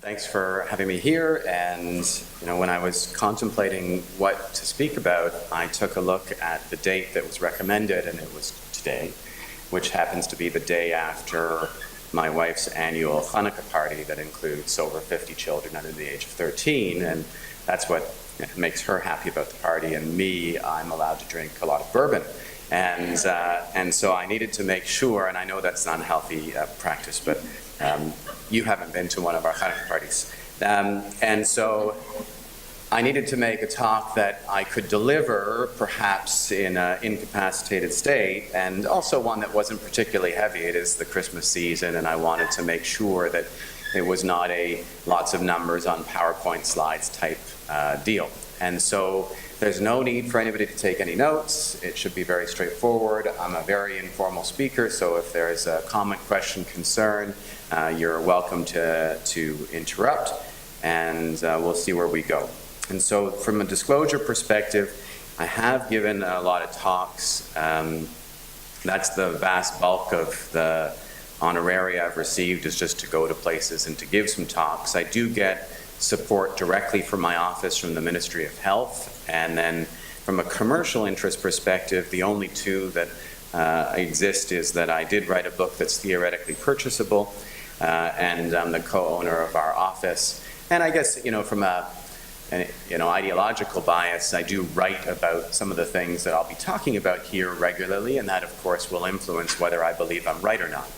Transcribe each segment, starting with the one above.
Thanks for having me here. And when I was contemplating what to speak about, I took a look at the date that was recommended, and it was today, which happens to be the day after my wife's annual Hanukkah party that includes over 50 children under the age of 13, and that's what makes her happy about the party. And me, I'm allowed to drink a lot of bourbon. And so I needed to make sure, and I know that's not a healthy practice, but you haven't been to one of our Hanukkah parties. And so I needed to make a talk that I could deliver, perhaps in an incapacitated state, and also one that wasn't particularly heavy. It is the Christmas season, and I wanted to make sure that it was not a lots of numbers on PowerPoint slides type deal. And so there's no need for anybody to take any notes. It should be very straightforward. I'm a very informal speaker, so if there's a comment, question, concern, you're welcome to interrupt, and we'll see where we go. And so from a disclosure perspective, I have given a lot of talks. That's the vast bulk of the honoraria I've received, is just to go to places and to give some talks. I do get support directly from my office from the Ministry of Health, and then from a commercial interest perspective, the only two that exist is that I did write a book that's theoretically purchasable, and I'm the co-owner of our office. And I guess, from an ideological bias, I do write about some of the things that I'll be talking about here regularly, and that, of course, will influence whether I believe I'm right or not.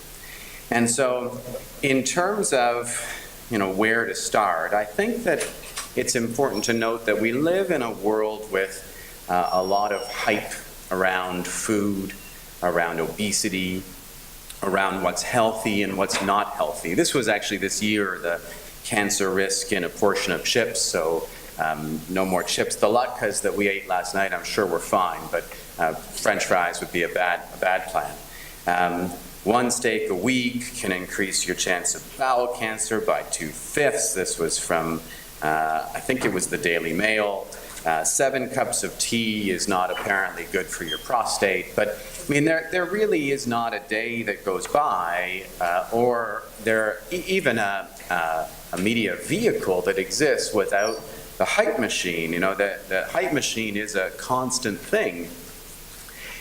And so in terms of where to start, I think that it's important to note that we live in a world with a lot of hype around food, around obesity, around what's healthy and what's not healthy. This was actually this year the cancer risk in a portion of chips, so no more chips. The latkes that we ate last night, I'm sure we're fine, but French fries would be a bad plan. One steak a week can increase your chance of bowel cancer by 2/5. This was from, I think it was the Daily Mail. 7 cups of tea is not apparently good for your prostate. But I mean, there really is not a day that goes by, or even a media vehicle that exists without the hype machine. The hype machine is a constant thing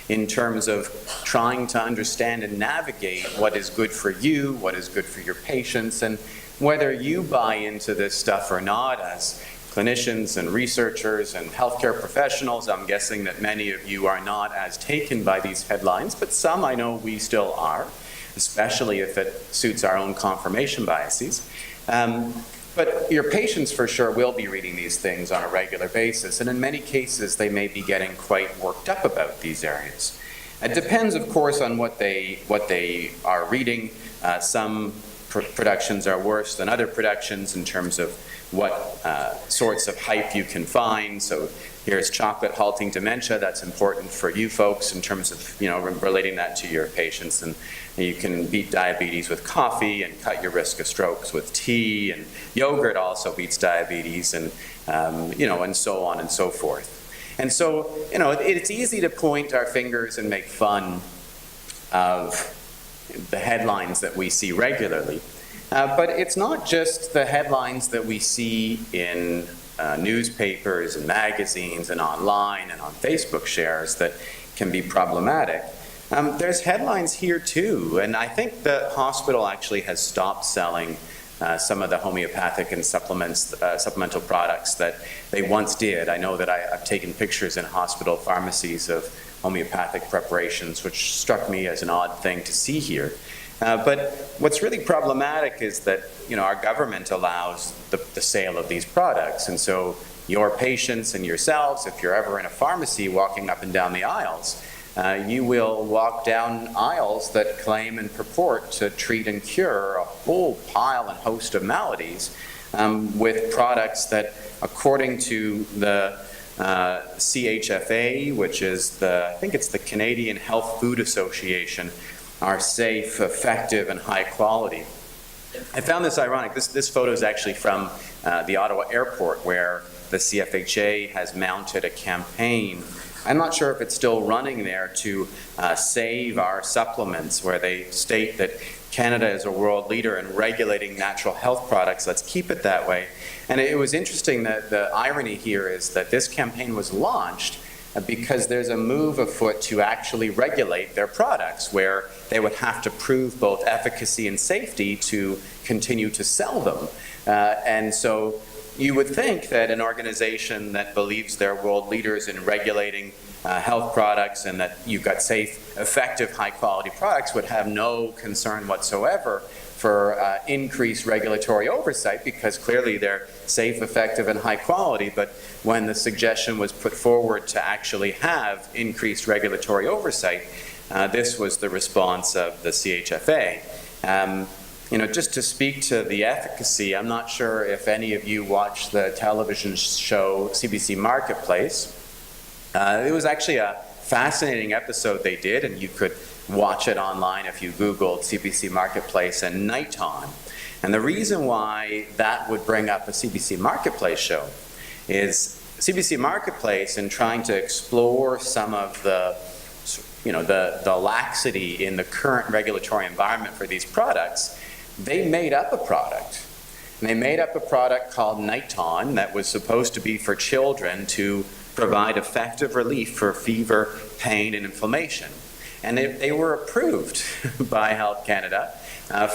in terms of trying to understand and navigate what is good for you, what is good for your patients, and whether you buy into this stuff or not. As clinicians and researchers and healthcare professionals, I'm guessing that many of you are not as taken by these headlines, but some I know we still are, especially if it suits our own confirmation biases. But your patients for sure will be reading these things on a regular basis, and in many cases they may be getting quite worked up about these areas. It depends, of course, on what they are reading. Some productions are worse than other productions in terms of what sorts of hype you can find. So here's chocolate halting dementia. That's important for you folks in terms of relating that to your patients. And you can beat diabetes with coffee and cut your risk of strokes with tea. And yogurt also beats diabetes, and and so on and so forth. And so it's easy to point our fingers and make fun of the headlines that we see regularly. But it's not just the headlines that we see in newspapers and magazines and online and on Facebook shares that can be problematic. There's headlines here too, and I think the hospital actually has stopped selling some of the homeopathic and supplemental products that they once did. I know that I've taken pictures in hospital pharmacies of homeopathic preparations, which struck me as an odd thing to see here. But what's really problematic is that our government allows the sale of these products, and so your patients and yourselves, if you're ever in a pharmacy walking up and down the aisles, you will walk down aisles that claim and purport to treat and cure a whole pile and host of maladies with products that, according to the CHFA, which is I think it's the Canadian Health Food Association, are safe, effective, and high quality. I found this ironic. This photo is actually from the Ottawa airport, where the CFHA has mounted a campaign I'm not sure if it's still running there, to save our supplements, where they state that Canada is a world leader in regulating natural health products. Let's keep it that way. And it was interesting that the irony here is that this campaign was launched because there's a move afoot to actually regulate their products, where they would have to prove both efficacy and safety to continue to sell them. And so you would think that an organization that believes they're world leaders in regulating health products and that you've got safe, effective, high-quality products would have no concern whatsoever for increased regulatory oversight, because clearly they're safe, effective, and high quality. But when the suggestion was put forward to actually have increased regulatory oversight, this was the response of the CHFA. Just to speak to the efficacy, I'm not sure if any of you watched the television show CBC Marketplace. It was actually a fascinating episode they did, and you could watch it online if you Googled CBC Marketplace and Nighttime. And the reason why that would bring up a CBC Marketplace show is CBC Marketplace, in trying to explore some of the laxity in the current regulatory environment for these products, they made up a product. And they made up a product called Nighttime that was supposed to be for children to provide effective relief for fever, pain, and inflammation. And they were approved by Health Canada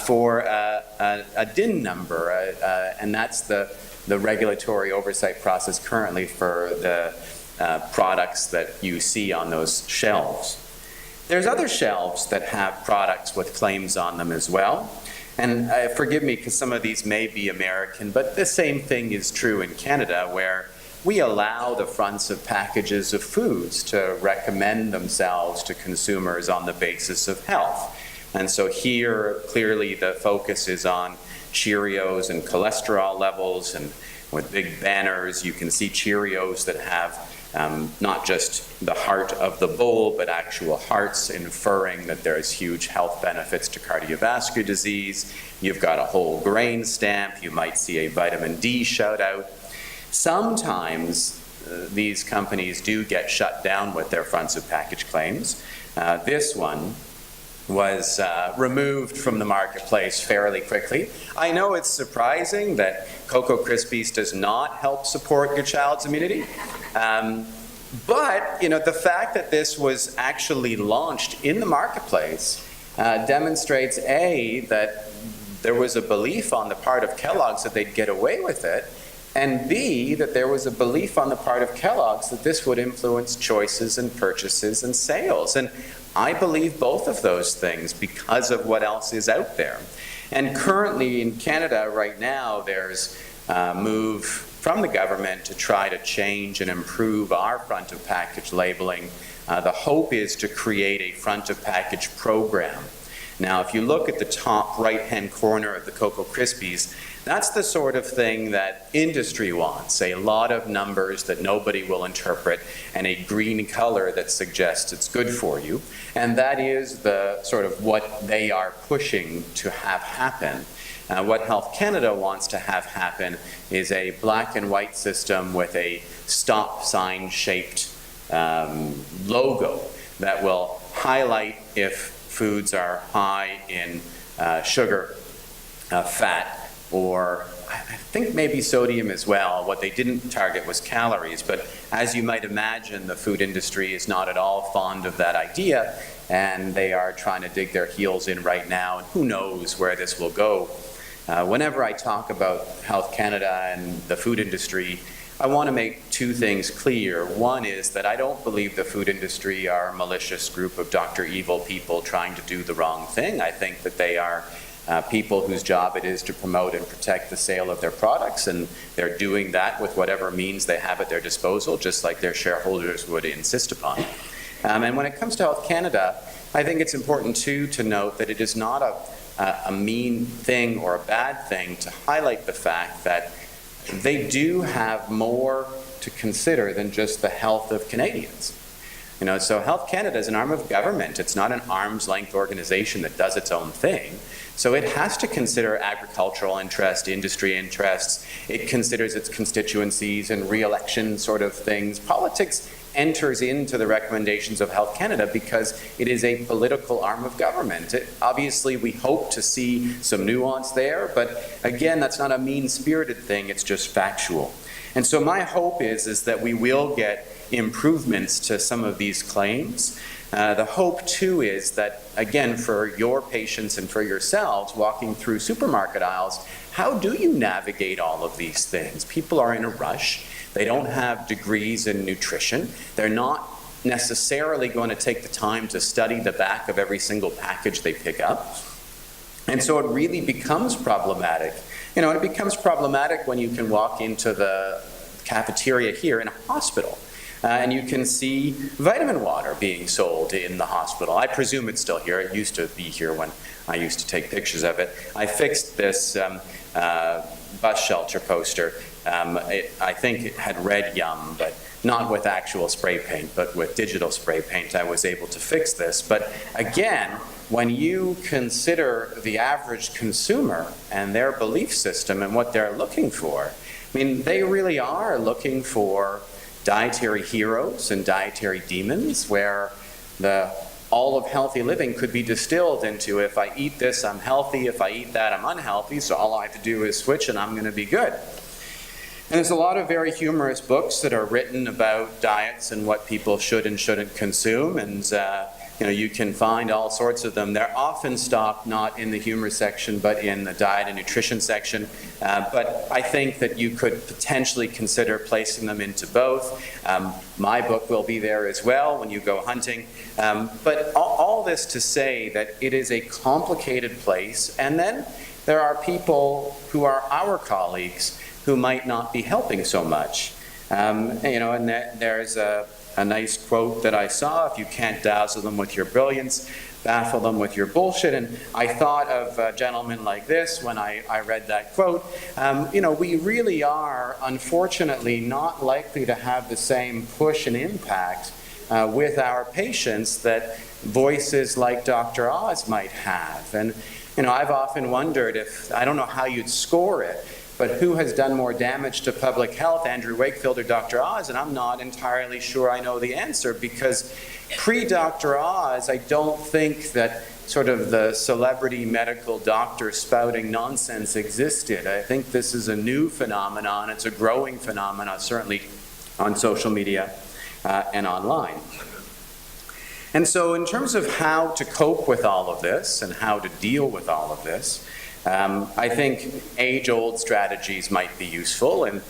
for a DIN number, and that's the regulatory oversight process currently for the products that you see on those shelves. There's other shelves that have products with claims on them as well. And forgive me, because some of these may be American, but the same thing is true in Canada, where we allow the fronts of packages of foods to recommend themselves to consumers on the basis of health. And so here, clearly the focus is on Cheerios and cholesterol levels, and with big banners, you can see Cheerios that have not just the heart of the bowl, but actual hearts, inferring that there's huge health benefits to cardiovascular disease. You've got a whole grain stamp. You might see a vitamin D shout out. Sometimes these companies do get shut down with their fronts of package claims. This one was removed from the marketplace fairly quickly. I know it's surprising that Cocoa Krispies does not help support your child's immunity, but the fact that this was actually launched in the marketplace demonstrates A, that there was a belief on the part of Kellogg's that they'd get away with it, and B, that there was a belief on the part of Kellogg's that this would influence choices and purchases and sales. And I believe both of those things because of what else is out there. And currently in Canada right now, there's a move from the government to try to change and improve our front of package labeling. The hope is to create a front of package program. Now, if you look at the top right-hand corner of the Cocoa Krispies, that's the sort of thing that industry wants, a lot of numbers that nobody will interpret, and a green color that suggests it's good for you. And that is the sort of what they are pushing to have happen. What Health Canada wants to have happen is a black and white system with a stop sign shaped logo that will highlight if foods are high in sugar, fat, or I think maybe sodium as well. What they didn't target was calories, but as you might imagine, the food industry is not at all fond of that idea, and they are trying to dig their heels in right now, and who knows where this will go. Whenever I talk about Health Canada and the food industry, I want to make two things clear. One is that I don't believe the food industry are a malicious group of Dr. Evil people trying to do the wrong thing. I think that they are people whose job it is to promote and protect the sale of their products, and they're doing that with whatever means they have at their disposal, just like their shareholders would insist upon. And when it comes to Health Canada, I think it's important too to note that it is not a mean thing or a bad thing to highlight the fact that they do have more to consider than just the health of Canadians. So Health Canada is an arm of government. It's not an arm's length organization that does its own thing. So it has to consider agricultural interest, industry interests. It considers its constituencies and re-election sort of things. Politics enters into the recommendations of Health Canada because it is a political arm of government. Obviously, we hope to see some nuance there, but again, that's not a mean-spirited thing, it's just factual. And so my hope is that we will get improvements to some of these claims. The hope, too, is that, again, for your patients and for yourselves walking through supermarket aisles, how do you navigate all of these things? People are in a rush. They don't have degrees in nutrition. They're not necessarily going to take the time to study the back of every single package they pick up. And so it really becomes problematic. You know, it becomes problematic when you can walk into the cafeteria here in a hospital and you can see vitamin water being sold in the hospital. I presume it's still here. It used to be here when I used to take pictures of it. I fixed this bus shelter poster. I think it had red yum, but not with actual spray paint, but with digital spray paint. I was able to fix this. But again, when you consider the average consumer and their belief system and what they're looking for, I mean, they really are looking for dietary heroes and dietary demons, where all of healthy living could be distilled into, if I eat this, I'm healthy, if I eat that, I'm unhealthy, so all I have to do is switch and I'm going to be good. And there's a lot of very humorous books that are written about diets and what people should and shouldn't consume, and you know, you can find all sorts of them. They're often stocked not in the humor section, but in the diet and nutrition section. But I think that you could potentially consider placing them into both. My book will be there as well when you go hunting. But all this to say that it is a complicated place, and then there are people who are our colleagues who might not be helping so much. You know, and there's a nice quote that I saw: if you can't dazzle them with your brilliance, baffle them with your bullshit. And I thought of gentlemen like this when I read that quote. You know, we really are, unfortunately, not likely to have the same push and impact with our patients that voices like Dr. Oz might have. And, you know, I've often wondered if, I don't know how you'd score it, but who has done more damage to public health, Andrew Wakefield or Dr. Oz? And I'm not entirely sure I know the answer, because pre-Dr. Oz, I don't think that sort of the celebrity medical doctor spouting nonsense existed. I think this is a new phenomenon. It's a growing phenomenon, certainly on social media and online. And so in terms of how to cope with all of this and how to deal with all of this, I think age-old strategies might be useful, and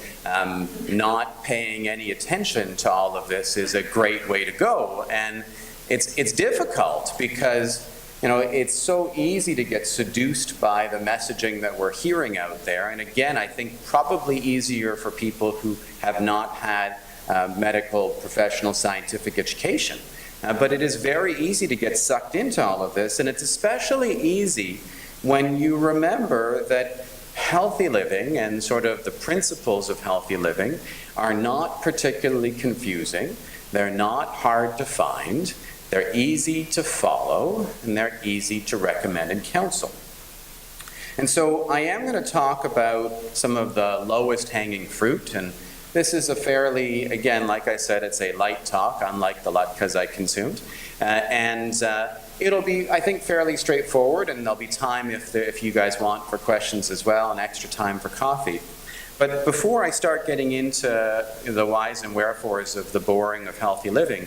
not paying any attention to all of this is a great way to go. And it's difficult because, you know, it's so easy to get seduced by the messaging that we're hearing out there. And again, I think probably easier for people who have not had medical, professional, scientific education. But it is very easy to get sucked into all of this, and it's especially easy when you remember that healthy living and sort of the principles of healthy living are not particularly confusing, they're not hard to find, they're easy to follow, and they're easy to recommend and counsel. And so I am going to talk about some of the lowest hanging fruit, and this is a fairly, again, like I said, it's a light talk, unlike the latkes I consumed. It'll be, I think, fairly straightforward, and there'll be time if you guys want for questions as well, and extra time for coffee. But before I start getting into the whys and wherefores of the boring of healthy living,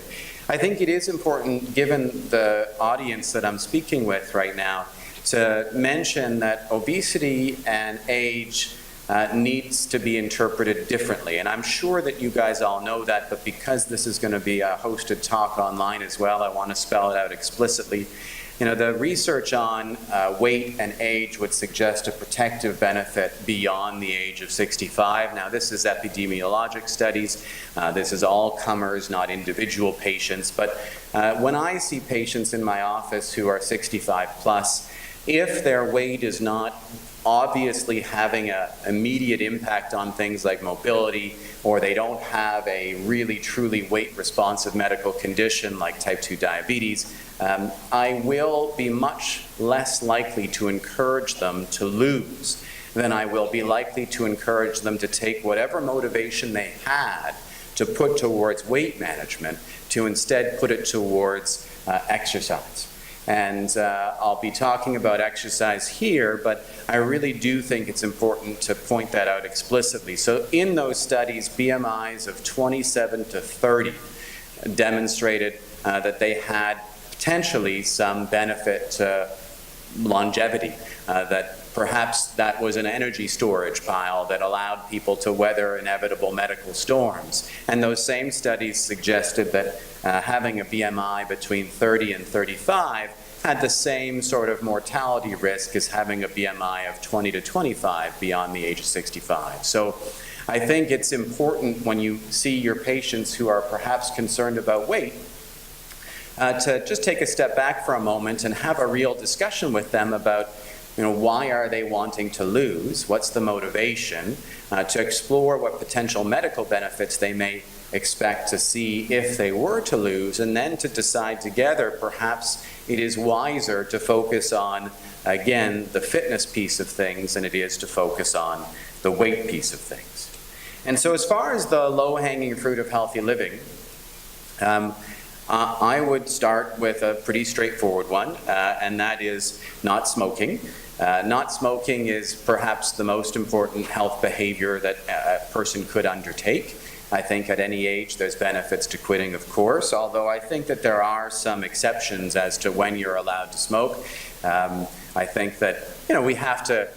I think it is important, given the audience that I'm speaking with right now, to mention that obesity and age needs to be interpreted differently. And I'm sure that you guys all know that, but because this is going to be a hosted talk online as well, I want to spell it out explicitly. You know, the research on weight and age would suggest a protective benefit beyond the age of 65. Now, this is epidemiologic studies. This is all comers, not individual patients. But when I see patients in my office who are 65 plus, if their weight is not obviously having an immediate impact on things like mobility, or they don't have a really truly weight responsive medical condition like type 2 diabetes, I will be much less likely to encourage them to lose than I will be likely to encourage them to take whatever motivation they had to put towards weight management, to instead put it towards exercise. And I'll be talking about exercise here, but I really do think it's important to point that out explicitly. So in those studies, BMIs of 27 to 30 demonstrated that they had potentially some benefit to longevity, that perhaps that was an energy storage pile that allowed people to weather inevitable medical storms. And those same studies suggested that having a BMI between 30 and 35 had the same sort of mortality risk as having a BMI of 20 to 25 beyond the age of 65. So I think it's important when you see your patients who are perhaps concerned about weight to just take a step back for a moment and have a real discussion with them about, why are they wanting to lose? What's the motivation? To explore what potential medical benefits they may expect to see if they were to lose, and then to decide together perhaps it is wiser to focus on, again, the fitness piece of things than it is to focus on the weight piece of things. And so as far as the low-hanging fruit of healthy living, I would start with a pretty straightforward one, and that is not smoking. Not smoking is perhaps the most important health behavior that a person could undertake. I think at any age there's benefits to quitting, of course, although I think that there are some exceptions as to when you're allowed to smoke. I think that, we have to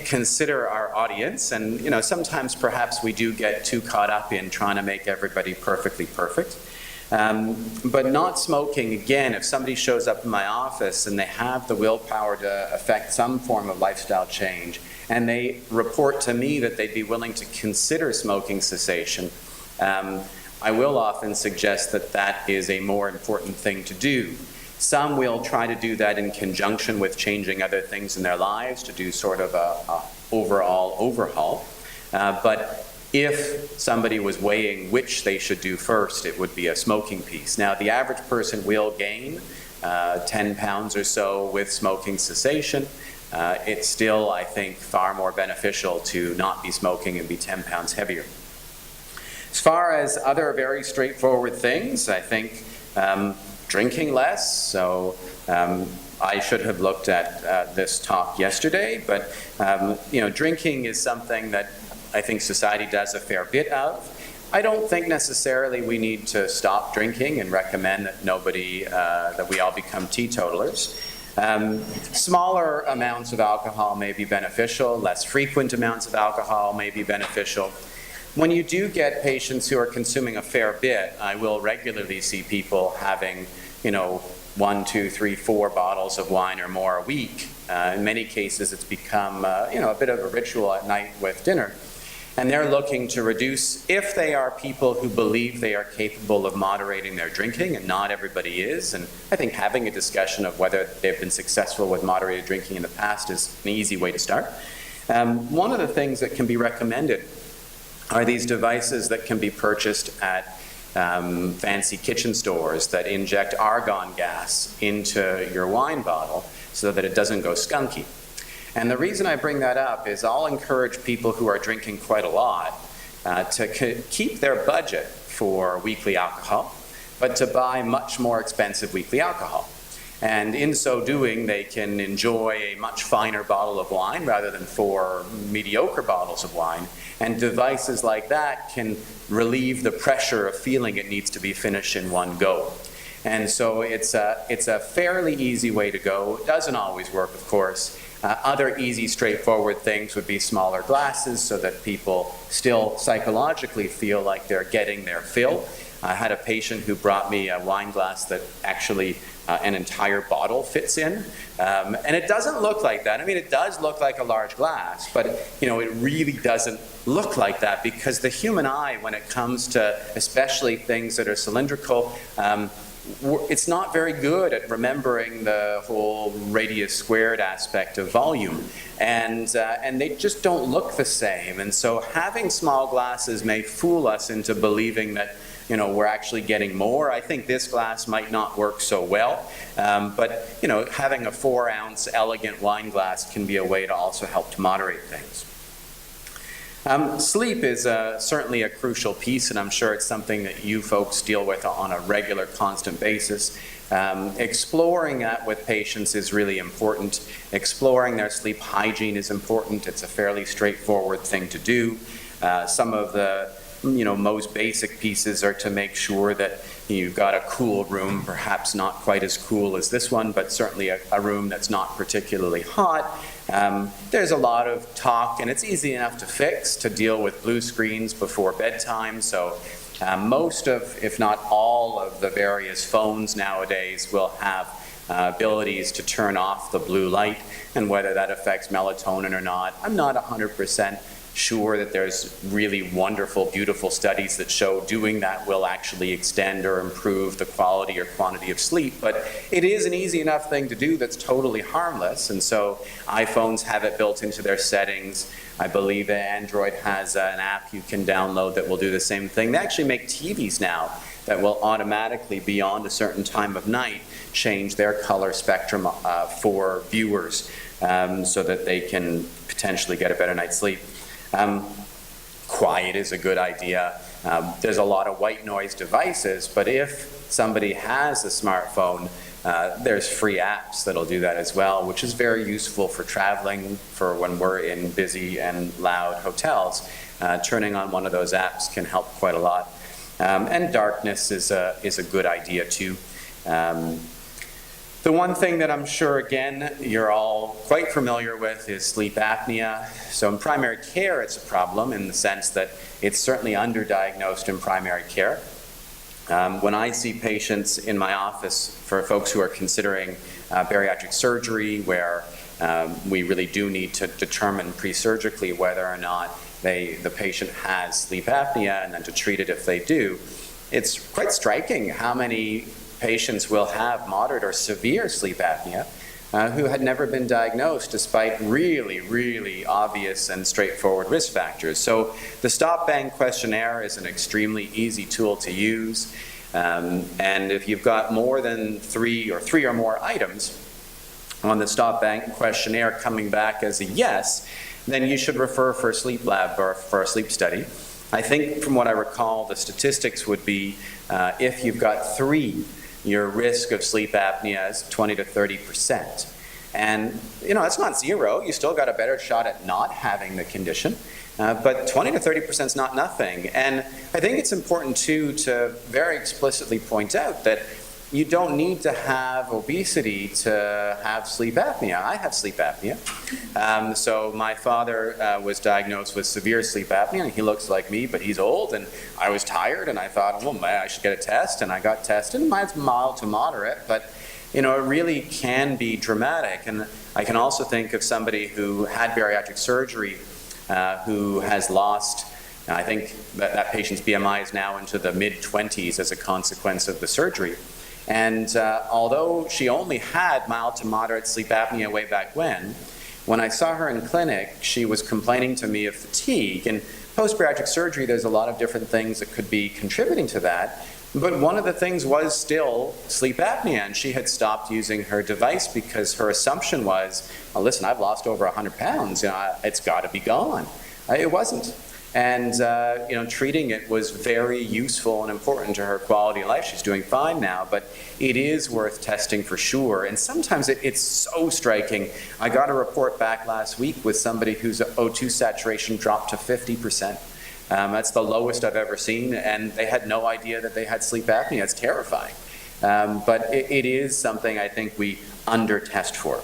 consider our audience, and, sometimes perhaps we do get too caught up in trying to make everybody perfectly perfect. But not smoking, again, if somebody shows up in my office and they have the willpower to affect some form of lifestyle change, and they report to me that they'd be willing to consider smoking cessation, I will often suggest that that is a more important thing to do. Some will try to do that in conjunction with changing other things in their lives to do sort of a overall overhaul. But if somebody was weighing which they should do first, it would be a smoking piece. Now, the average person will gain 10 pounds or so with smoking cessation. It's still, I think, far more beneficial to not be smoking and be 10 pounds heavier. As far as other very straightforward things, I think drinking less. So I should have looked at this talk yesterday, but drinking is something that I think society does a fair bit of. I don't think necessarily we need to stop drinking and recommend that that we all become teetotalers. Smaller amounts of alcohol may be beneficial, less frequent amounts of alcohol may be beneficial. When you do get patients who are consuming a fair bit, I will regularly see people having, 1, 2, 3, 4 bottles of wine or more a week. In many cases, it's become, a bit of a ritual at night with dinner. And they're looking to reduce, if they are people who believe they are capable of moderating their drinking, and not everybody is, and I think having a discussion of whether they've been successful with moderated drinking in the past is an easy way to start. One of the things that can be recommended are these devices that can be purchased at fancy kitchen stores that inject argon gas into your wine bottle so that it doesn't go skunky. And the reason I bring that up is I'll encourage people who are drinking quite a lot to keep their budget for weekly alcohol, but to buy much more expensive weekly alcohol. And in so doing, they can enjoy a much finer bottle of wine rather than 4 mediocre bottles of wine. And devices like that can relieve the pressure of feeling it needs to be finished in one go. And so it's a fairly easy way to go. It doesn't always work, of course. Other easy, straightforward things would be smaller glasses so that people still psychologically feel like they're getting their fill. I had a patient who brought me a wine glass that actually an entire bottle fits in. And it doesn't look like that. I mean, it does look like a large glass, but it really doesn't look like that because the human eye, when it comes to especially things that are cylindrical, it's not very good at remembering the whole radius squared aspect of volume. And they just don't look the same. And so having small glasses may fool us into believing that we're actually getting more. I think this glass might not work so well, but having a 4-ounce elegant wine glass can be a way to also help to moderate things. Sleep is certainly a crucial piece, and I'm sure it's something that you folks deal with on a regular, constant basis. Exploring that with patients is really important. Exploring their sleep hygiene is important. It's a fairly straightforward thing to do. Some of the most basic pieces are to make sure that you've got a cool room, perhaps not quite as cool as this one, but certainly a room that's not particularly hot. There's a lot of talk, and it's easy enough to fix, to deal with blue screens before bedtime. So most of, if not all of the various phones nowadays will have abilities to turn off the blue light, and whether that affects melatonin or not, I'm not 100% sure that there's really wonderful, beautiful studies that show doing that will actually extend or improve the quality or quantity of sleep, but it is an easy enough thing to do that's totally harmless, and so iPhones have it built into their settings. I believe that Android has an app you can download that will do the same thing. They actually make TVs now that will automatically, beyond a certain time of night, change their color spectrum for viewers so that they can potentially get a better night's sleep. Quiet is a good idea. There's a lot of white noise devices, but if somebody has a smartphone, there's free apps that'll do that as well, which is very useful for traveling, for when we're in busy and loud hotels. Turning on one of those apps can help quite a lot. And darkness is a good idea too. The one thing that I'm sure, again, you're all quite familiar with is sleep apnea. So in primary care, it's a problem in the sense that it's certainly underdiagnosed in primary care. When I see patients in my office for folks who are considering bariatric surgery, where we really do need to determine pre-surgically whether or not the patient has sleep apnea and then to treat it if they do, it's quite striking how many patients will have moderate or severe sleep apnea who had never been diagnosed despite really, really obvious and straightforward risk factors. So the Stop Bang questionnaire is an extremely easy tool to use. And if you've got more than three or more items on the Stop Bang questionnaire coming back as a yes, then you should refer for a sleep lab or for a sleep study. I think from what I recall, the statistics would be if you've got 3, your risk of sleep apnea is 20 to 30%. And it's not 0. You still got a better shot at not having the condition. But 20 to 30% is not nothing. And I think it's important too to very explicitly point out that you don't need to have obesity to have sleep apnea. I have sleep apnea. So my father was diagnosed with severe sleep apnea, and he looks like me, but he's old, and I was tired, and I thought, well, man, I should get a test, and I got tested, and mine's mild to moderate, but it really can be dramatic. And I can also think of somebody who had bariatric surgery who has lost, I think that patient's BMI is now into the mid-20s as a consequence of the surgery. And although she only had mild to moderate sleep apnea way back when I saw her in clinic, she was complaining to me of fatigue. And post-bariatric surgery, there's a lot of different things that could be contributing to that. But one of the things was still sleep apnea, and she had stopped using her device because her assumption was, well, listen, I've lost over 100 pounds, it's got to be gone. It wasn't. And treating it was very useful and important to her quality of life. She's doing fine now, but it is worth testing for sure. And sometimes it's so striking. I got a report back last week with somebody whose O2 saturation dropped to 50%. That's the lowest I've ever seen, and they had no idea that they had sleep apnea. It's terrifying. But it is something I think we under-test for.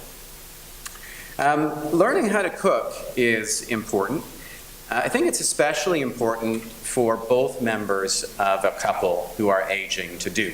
Learning how to cook is important. I think it's especially important for both members of a couple who are aging to do.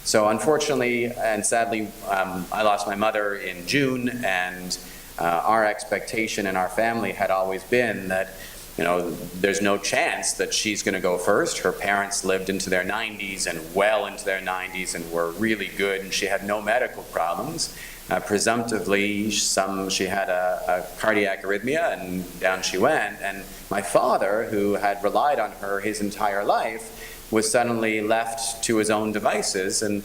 So unfortunately and sadly, I lost my mother in June, and our expectation in our family had always been that there's no chance that she's going to go first. Her parents lived into their 90s and well into their 90s and were really good, and she had no medical problems. Presumptively, she had a cardiac arrhythmia, and down she went. And my father, who had relied on her his entire life, was suddenly left to his own devices. And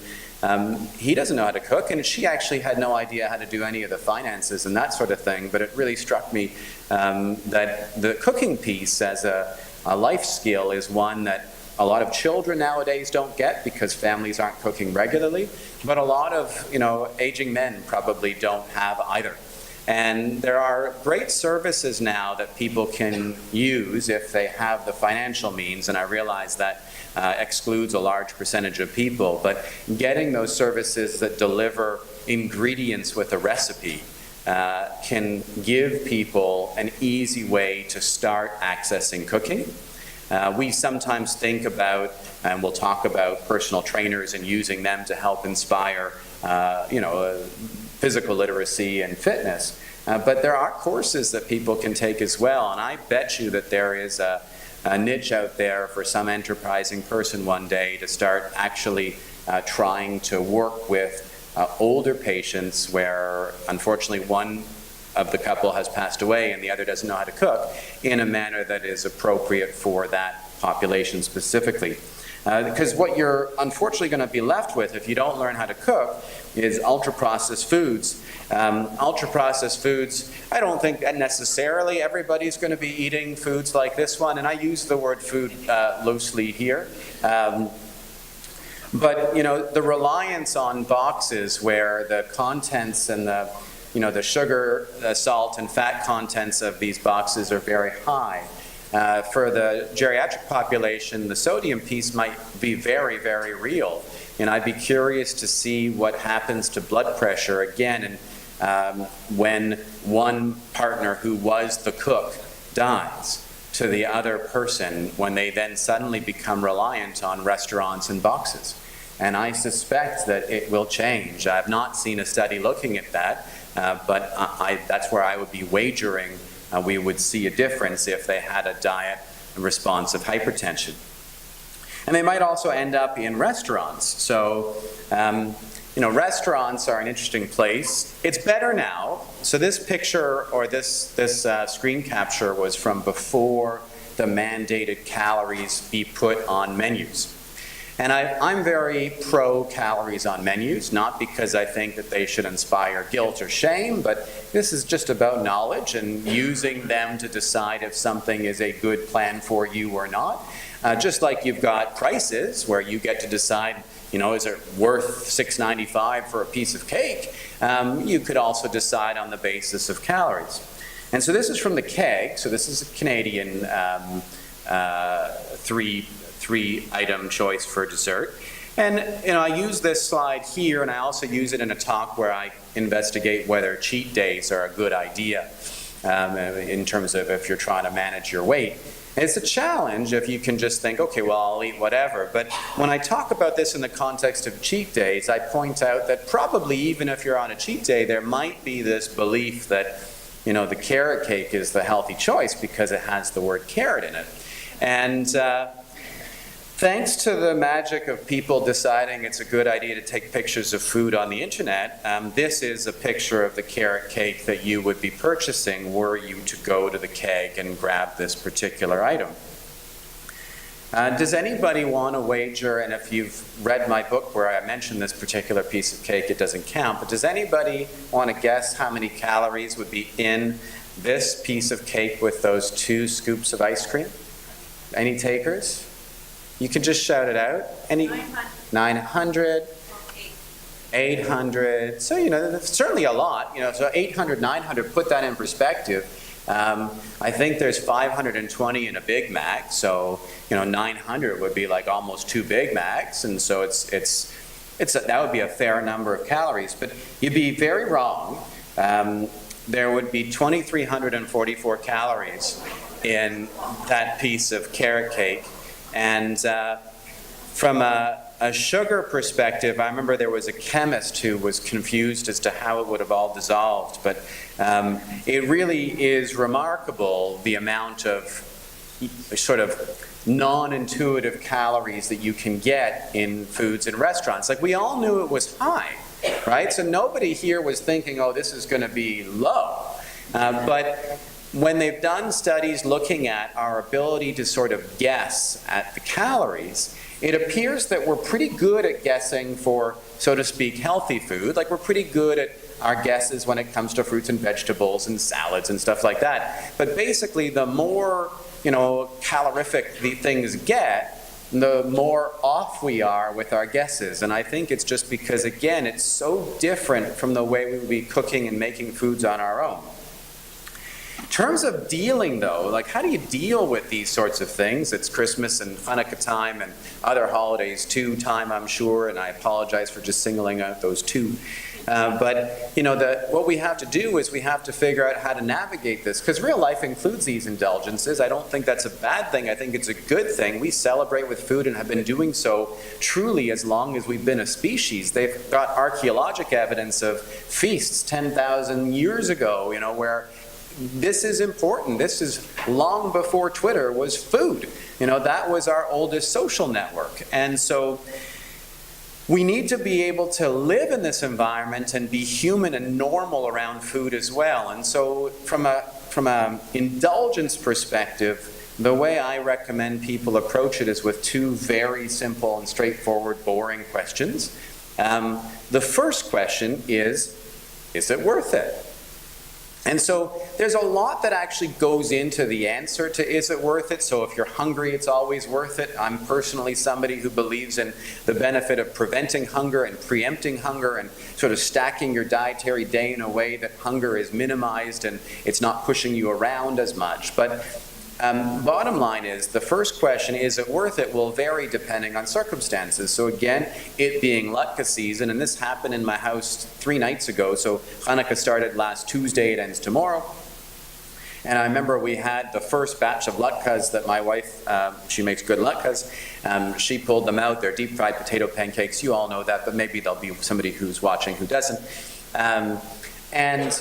he doesn't know how to cook, and she actually had no idea how to do any of the finances and that sort of thing. But it really struck me that the cooking piece as a life skill is one that a lot of children nowadays don't get because families aren't cooking regularly, but a lot of, aging men probably don't have either. And there are great services now that people can use if they have the financial means, and I realize that excludes a large percentage of people, but getting those services that deliver ingredients with a recipe can give people an easy way to start accessing cooking. We sometimes think about, and we'll talk about personal trainers and using them to help inspire, physical literacy and fitness. But there are courses that people can take as well, and I bet you that there is a niche out there for some enterprising person one day to start actually trying to work with older patients where, unfortunately, one of the couple has passed away and the other doesn't know how to cook in a manner that is appropriate for that population specifically. Because what you're unfortunately going to be left with if you don't learn how to cook is ultra-processed foods. Ultra-processed foods, I don't think that necessarily everybody's going to be eating foods like this one, and I use the word food loosely here. But, the reliance on boxes where the contents and the sugar, salt, and fat contents of these boxes are very high. For the geriatric population, the sodium piece might be very, very real. And I'd be curious to see what happens to blood pressure again when one partner who was the cook dies to the other person, when they then suddenly become reliant on restaurants and boxes. And I suspect that it will change. I've not seen a study looking at that, but that's where I would be wagering we would see a difference if they had a diet response of hypertension. And they might also end up in restaurants. So, restaurants are an interesting place. It's better now. So this picture or this screen capture was from before the mandated calories be put on menus. And I'm very pro-calories on menus, not because I think that they should inspire guilt or shame, but this is just about knowledge and using them to decide if something is a good plan for you or not. Just like you've got prices where you get to decide, is it worth $6.95 for a piece of cake? You could also decide on the basis of calories. And so this is from the keg. So this is a Canadian three-item choice for dessert. And I use this slide here, and I also use it in a talk where I investigate whether cheat days are a good idea in terms of if you're trying to manage your weight. And it's a challenge if you can just think, okay, well, I'll eat whatever. But when I talk about this in the context of cheat days, I point out that probably even if you're on a cheat day, there might be this belief that, the carrot cake is the healthy choice because it has the word carrot in it. And thanks to the magic of people deciding it's a good idea to take pictures of food on the internet, this is a picture of the carrot cake that you would be purchasing were you to go to the keg and grab this particular item. Does anybody want to wager, and if you've read my book where I mentioned this particular piece of cake, it doesn't count, but does anybody want to guess how many calories would be in this piece of cake with those 2 scoops of ice cream? Any takers? You can just shout it out. 900, 800. So, that's certainly a lot. So 800, 900, put that in perspective. I think there's 520 in a Big Mac. So, 900 would be like almost 2 Big Macs. And so that would be a fair number of calories. But you'd be very wrong. There would be 2,344 calories in that piece of carrot cake. And from a sugar perspective, I remember there was a chemist who was confused as to how it would have all dissolved. But it really is remarkable the amount of sort of non-intuitive calories that you can get in foods in restaurants. Like, we all knew it was high, right? So nobody here was thinking, oh, this is going to be low. But when they've done studies looking at our ability to sort of guess at the calories, it appears that we're pretty good at guessing for, so to speak, healthy food. Like we're pretty good at our guesses when it comes to fruits and vegetables and salads and stuff like that. But basically, the more, calorific the things get, the more off we are with our guesses. And I think it's just because, again, it's so different from the way we would be cooking and making foods on our own. In terms of dealing, though, like how do you deal with these sorts of things? It's Christmas and Hanukkah time and other holidays too time, I'm sure, and I apologize for just singling out those two. But what we have to do is we have to figure out how to navigate this, because real life includes these indulgences. I don't think that's a bad thing. I think it's a good thing. We celebrate with food and have been doing so truly as long as we've been a species. They've got archaeologic evidence of feasts 10,000 years ago, where this is important. This is long before Twitter was food. That was our oldest social network. And so we need to be able to live in this environment and be human and normal around food as well. And so from an indulgence perspective, the way I recommend people approach it is with two very simple and straightforward, boring questions. The first question is it worth it? And so there's a lot that actually goes into the answer to is it worth it. So if you're hungry, it's always worth it. I'm personally somebody who believes in the benefit of preventing hunger and preempting hunger and sort of stacking your dietary day in a way that hunger is minimized and it's not pushing you around as much. But bottom line is, the first question, is it worth it, will vary depending on circumstances. So again, it being latke season, and this happened in my house 3 nights ago. So Hanukkah started last Tuesday, it ends tomorrow. And I remember we had the first batch of latkes that my wife, she makes good latkes, she pulled them out. They're deep fried potato pancakes. You all know that, but maybe there'll be somebody who's watching who doesn't. And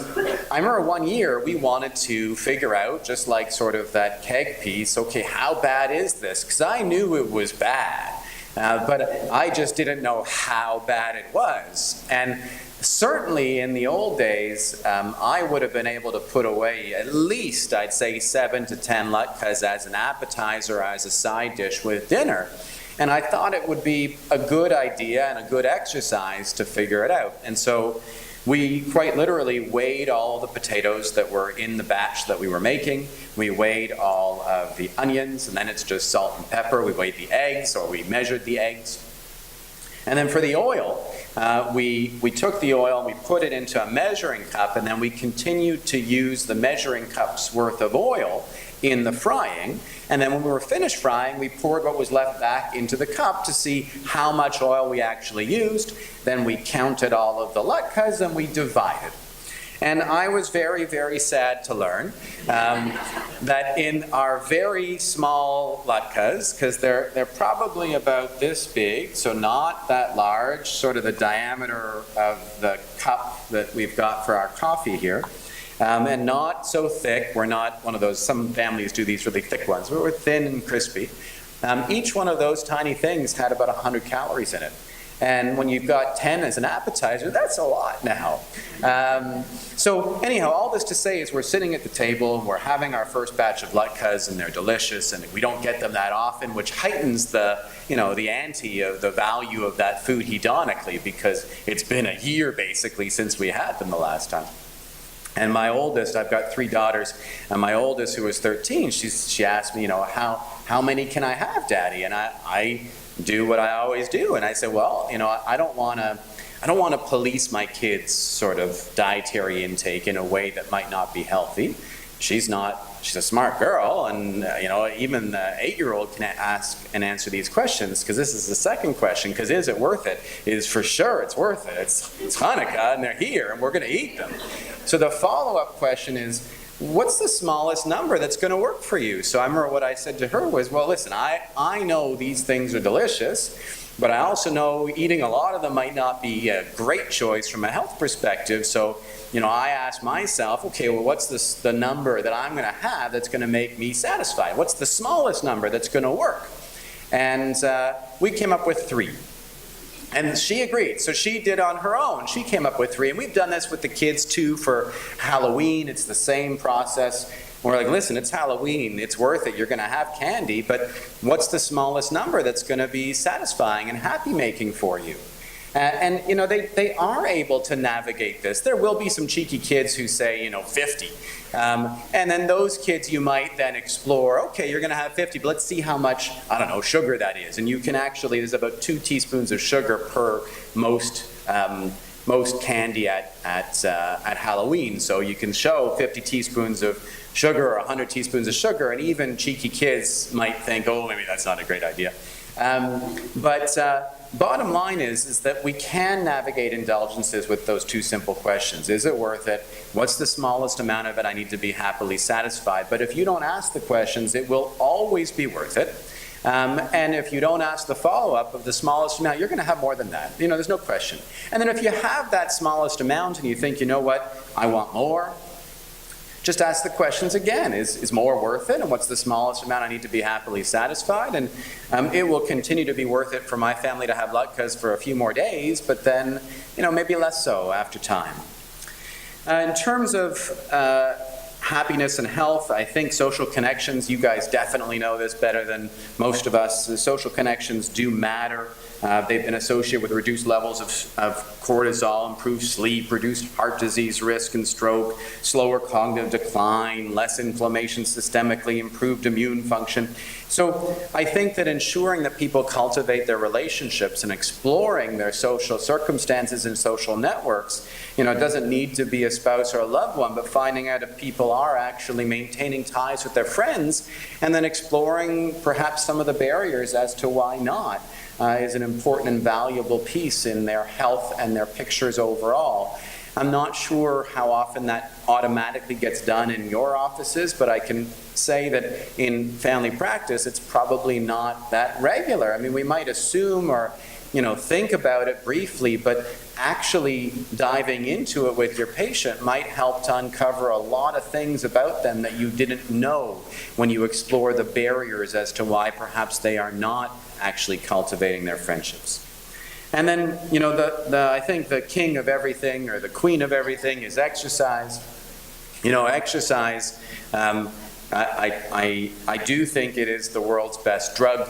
I remember one year we wanted to figure out, just like sort of that keg piece, okay, how bad is this? Because I knew it was bad, but I just didn't know how bad it was. And certainly in the old days, I would have been able to put away at least, I'd say, 7 to 10 latkes as an appetizer, as a side dish with dinner. And I thought it would be a good idea and a good exercise to figure it out. And so we quite literally weighed all the potatoes that were in the batch that we were making. We weighed all of the onions, and then it's just salt and pepper. We weighed the eggs, or we measured the eggs. And then for the oil, we took the oil and we put it into a measuring cup, and then we continued to use the measuring cup's worth of oil in the frying. And then when we were finished frying, we poured what was left back into the cup to see how much oil we actually used. Then we counted all of the latkes and we divided. And I was very, very sad to learn that in our very small latkes, because they're probably about this big, so not that large, sort of the diameter of the cup that we've got for our coffee here, and not so thick. We're not one of those, some families do these really thick ones. We're thin and crispy. Each one of those tiny things had about 100 calories in it. And when you've got 10 as an appetizer, that's a lot now. So anyhow, all this to say is we're sitting at the table, and we're having our first batch of latkes, and they're delicious, and we don't get them that often, which heightens the ante of the value of that food hedonically, because it's been a year basically since we had them the last time. And my oldest, I've got 3 daughters, and my oldest, who was 13, she asked me, how many can I have, Daddy? And I do what I always do, and I said, well, I don't want to police my kids' sort of dietary intake in a way that might not be healthy. She's a smart girl, and even the 8-year-old can ask and answer these questions, because this is the second question, because is it worth it? Is for sure it's worth it. It's Hanukkah, and they're here, and we're going to eat them. So the follow-up question is, what's the smallest number that's going to work for you? So I remember what I said to her was, well, listen, I know these things are delicious, but I also know eating a lot of them might not be a great choice from a health perspective. So, I asked myself, okay, well, what's the number that I'm going to have that's going to make me satisfied? What's the smallest number that's going to work? And we came up with 3. And she agreed. So she did on her own. She came up with 3. And we've done this with the kids too for Halloween. It's the same process. We're like, listen, it's Halloween, it's worth it, you're going to have candy, but what's the smallest number that's going to be satisfying and happy-making for you? And you know, they are able to navigate this. There will be some cheeky kids who say, you know, 50. And then those kids you might then explore, okay, you're going to have 50, but let's see how much, I don't know, sugar that is. And you can actually, there's about 2 teaspoons of sugar per most candy at Halloween. So you can show 50 teaspoons of sugar or 100 teaspoons of sugar, and even cheeky kids might think, oh, maybe that's not a great idea. Bottom line is that we can navigate indulgences with those 2 simple questions. Is it worth it? What's the smallest amount of it I need to be happily satisfied? But if you don't ask the questions, it will always be worth it. And if you don't ask the follow-up of the smallest amount, you're going to have more than that. You know, there's no question. And then if you have that smallest amount and you think, you know what, I want more, just ask the questions again. Is more worth it? And what's the smallest amount I need to be happily satisfied? And it will continue to be worth it for my family to have latkes for a few more days, but then, you know, maybe less so after time. In terms of happiness and health, I think social connections, you guys definitely know this better than most of us. The social connections do matter. They've been associated with reduced levels of cortisol, improved sleep, reduced heart disease risk and stroke, slower cognitive decline, less inflammation systemically, improved immune function. So I think that ensuring that people cultivate their relationships and exploring their social circumstances and social networks, you know, it doesn't need to be a spouse or a loved one, but finding out if people are actually maintaining ties with their friends and then exploring perhaps some of the barriers as to why not. Is an important and valuable piece in their health and their pictures overall. I'm not sure how often that automatically gets done in your offices, but I can say that in family practice, it's probably not that regular. I mean, we might assume or, you know, think about it briefly, but actually diving into it with your patient might help to uncover a lot of things about them that you didn't know when you explore the barriers as to why perhaps they are not actually cultivating their friendships. And then, you know, I think the king of everything or the queen of everything is exercise. You know, exercise, I do think it is the world's best drug.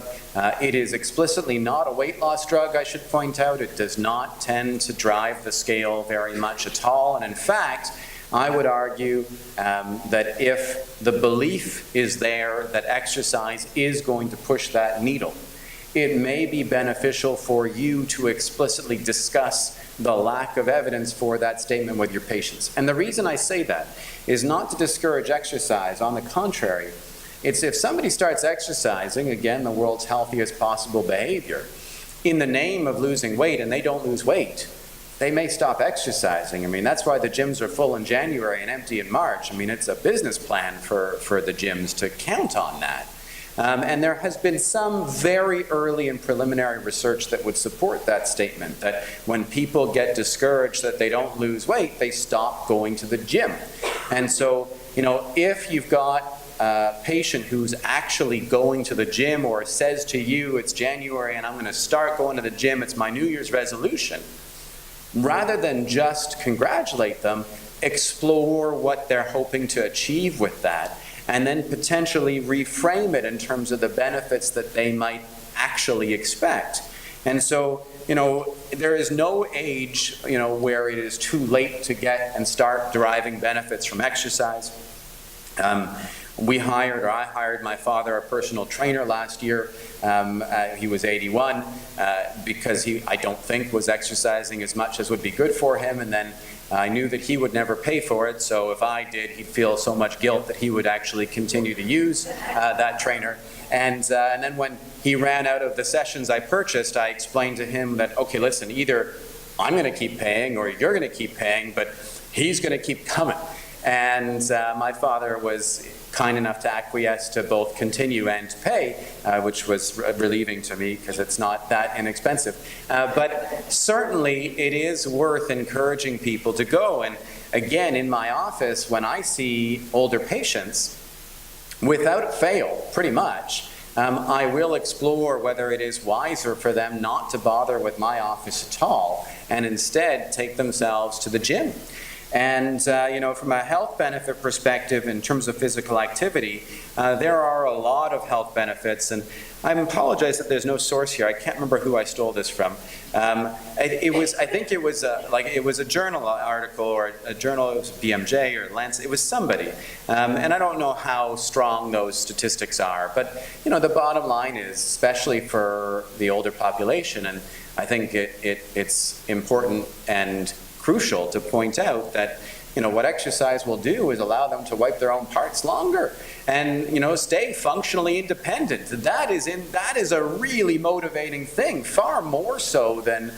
It is explicitly not a weight loss drug, I should point out. It does not tend to drive the scale very much at all. And in fact, I would argue that if the belief is there that exercise is going to push that needle, it may be beneficial for you to explicitly discuss the lack of evidence for that statement with your patients. And the reason I say that is not to discourage exercise. On the contrary, it's if somebody starts exercising, again, the world's healthiest possible behavior, in the name of losing weight, and they don't lose weight, they may stop exercising. I mean, that's why the gyms are full in January and empty in March. I mean, it's a business plan for the gyms to count on that. And there has been some very early and preliminary research that would support that statement, that when people get discouraged that they don't lose weight, they stop going to the gym. And so, you know, if you've got a patient who's actually going to the gym or says to you, it's January and I'm going to start going to the gym, it's my New Year's resolution, rather than just congratulate them, explore what they're hoping to achieve with that, and then potentially reframe it in terms of the benefits that they might actually expect. And so, you know, there is no age, you know, where it is too late to get and start deriving benefits from exercise. I hired my father a personal trainer last year. He was 81 because I don't think was exercising as much as would be good for him, and then I knew that he would never pay for it, so if I did, he'd feel so much guilt that he would actually continue to use that trainer. And then when he ran out of the sessions I purchased, I explained to him that, okay, listen, either I'm going to keep paying or you're going to keep paying, but he's going to keep coming. And my father was kind enough to acquiesce to both continue and to pay, which was relieving to me because it's not that inexpensive. But certainly it is worth encouraging people to go. And again, in my office, when I see older patients, without fail, pretty much, I will explore whether it is wiser for them not to bother with my office at all and instead take themselves to the gym. And, from a health benefit perspective, in terms of physical activity, there are a lot of health benefits. And I apologize that there's no source here. I can't remember who I stole this from. It was a journal article, or a journal, it was BMJ or Lancet, it was somebody. And I don't know how strong those statistics are. But, the bottom line is, especially for the older population, and I think it's important and crucial to point out that what exercise will do is allow them to wipe their own parts longer and stay functionally independent. That is a really motivating thing, far more so than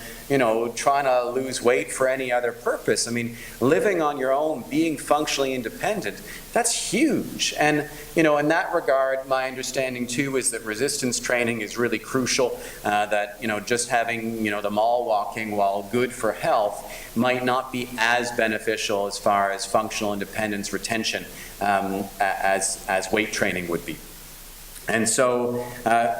trying to lose weight for any other purpose. I mean, living on your own, being functionally independent, that's huge. And in that regard, my understanding too is that resistance training is really crucial. That just having the mall walking, while good for health, might not be as beneficial as far as functional independence retention as weight training would be. And so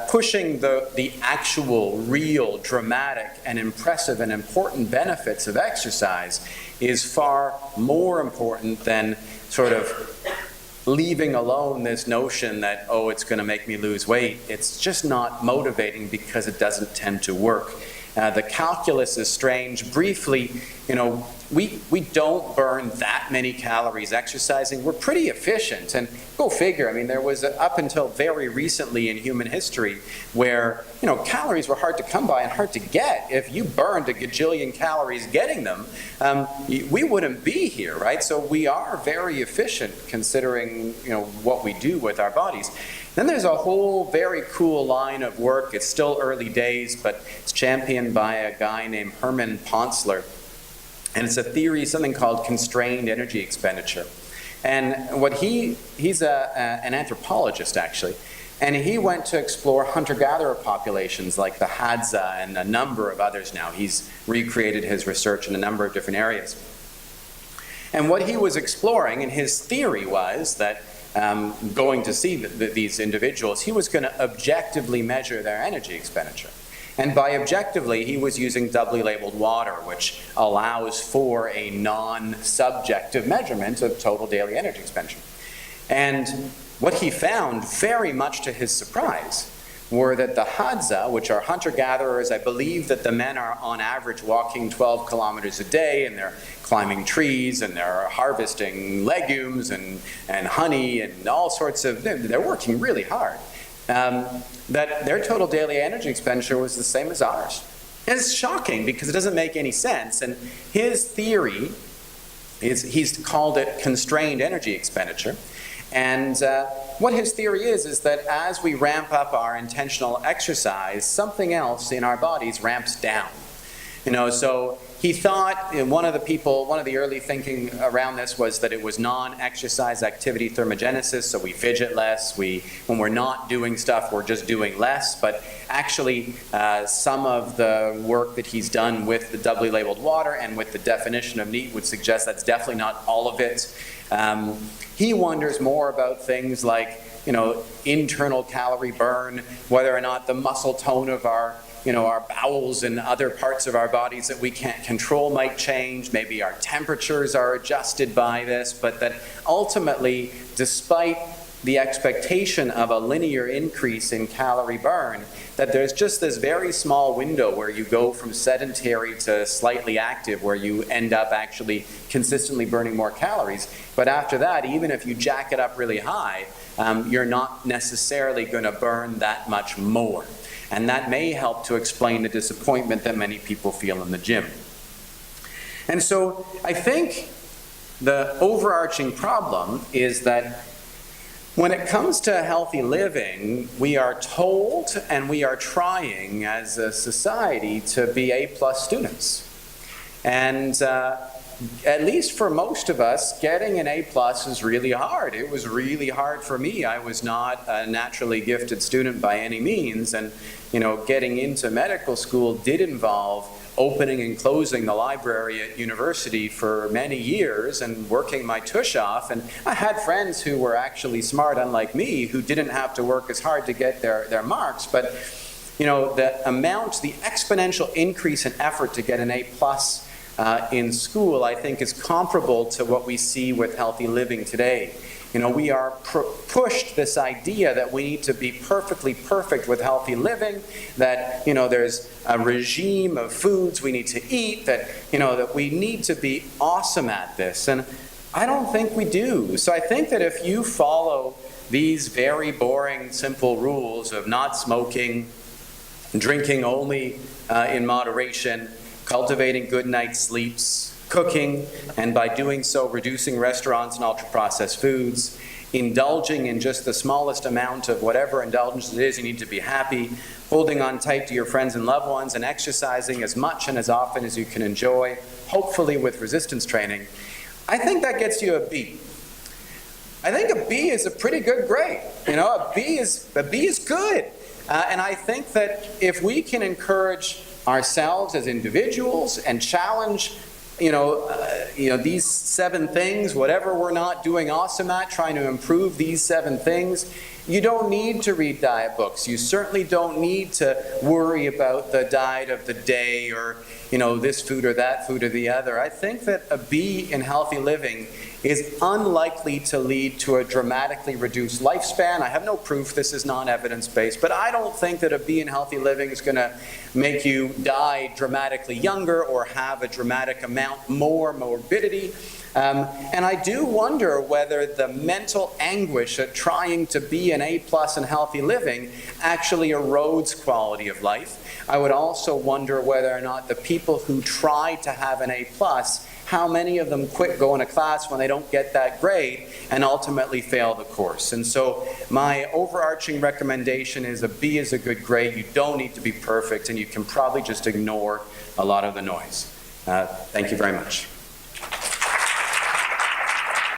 pushing the actual, real, dramatic, and impressive and important benefits of exercise is far more important than sort of leaving alone this notion that, oh, it's going to make me lose weight. It's just not motivating because it doesn't tend to work. The calculus is strange. Briefly, we don't burn that many calories exercising. We're pretty efficient. And go figure, I mean, there was up until very recently in human history where, calories were hard to come by and hard to get. If you burned a gajillion calories getting them, we wouldn't be here, right? So we are very efficient considering, what we do with our bodies. Then there's a whole very cool line of work. It's still early days, but it's championed by a guy named Herman Ponsler. And it's a theory, something called constrained energy expenditure. And what he's an anthropologist, actually. And he went to explore hunter-gatherer populations like the Hadza and a number of others now. He's recreated his research in a number of different areas. And what he was exploring, and his theory was that going to see these individuals, he was going to objectively measure their energy expenditure. And by objectively, he was using doubly labeled water, which allows for a non-subjective measurement of total daily energy expenditure. And what he found, very much to his surprise, were that the Hadza, which are hunter-gatherers, I believe that the men are on average walking 12 kilometers a day, and they're climbing trees, and they're harvesting legumes and honey and all sorts of, they're working really hard. That their total daily energy expenditure was the same as ours. And it's shocking because it doesn't make any sense. And his theory is, he's called it constrained energy expenditure. And what his theory is that as we ramp up our intentional exercise, something else in our bodies ramps down. So he thought, one of the early thinking around this was that it was non-exercise activity thermogenesis, so we fidget less, when we're not doing stuff, we're just doing less, but actually some of the work that he's done with the doubly labeled water and with the definition of NEAT would suggest that's definitely not all of it. He wonders more about things like, internal calorie burn, whether or not the muscle tone of our bowels and other parts of our bodies that we can't control might change. Maybe our temperatures are adjusted by this, but that ultimately, despite the expectation of a linear increase in calorie burn, that there's just this very small window where you go from sedentary to slightly active, where you end up actually consistently burning more calories. But after that, even if you jack it up really high, you're not necessarily going to burn that much more. And that may help to explain the disappointment that many people feel in the gym. And so I think the overarching problem is that when it comes to healthy living, we are told and we are trying as a society to be A+ students. And at least for most of us, getting an A+ is really hard. It was really hard for me. I was not a naturally gifted student by any means, and getting into medical school did involve opening and closing the library at university for many years and working my tush off. And I had friends who were actually smart, unlike me, who didn't have to work as hard to get their marks. But the exponential increase in effort to get an A+ in school, I think, is comparable to what we see with healthy living today. You know, we are pushed this idea that we need to be perfectly perfect with healthy living, that, you know, there's a regime of foods we need to eat, that, you know, that we need to be awesome at this. And I don't think we do. So I think that if you follow these very boring, simple rules of not smoking, drinking only in moderation, cultivating good night's sleeps, cooking, and by doing so reducing restaurants and ultra-processed foods, indulging in just the smallest amount of whatever indulgence it is, you need to be happy, holding on tight to your friends and loved ones, and exercising as much and as often as you can enjoy, hopefully with resistance training, I think that gets you a B. I think a B is a pretty good grade. You know, a B is good. And I think that if we can encourage ourselves as individuals and challenge these 7 things, whatever we're not doing awesome at, trying to improve these 7 things, you don't need to read diet books. You certainly don't need to worry about the diet of the day or, you know, this food or that food or the other. I think that a B in healthy living is unlikely to lead to a dramatically reduced lifespan. I have no proof, this is non-evidence-based, but I don't think that a B in healthy living is going to make you die dramatically younger or have a dramatic amount more morbidity. And I do wonder whether the mental anguish of trying to be an A+ in healthy living actually erodes quality of life. I would also wonder whether or not the people who try to have an A+, how many of them quit going to class when they don't get that grade and ultimately fail the course. And so my overarching recommendation is a B is a good grade. You don't need to be perfect, and you can probably just ignore a lot of the noise. Thank you very much.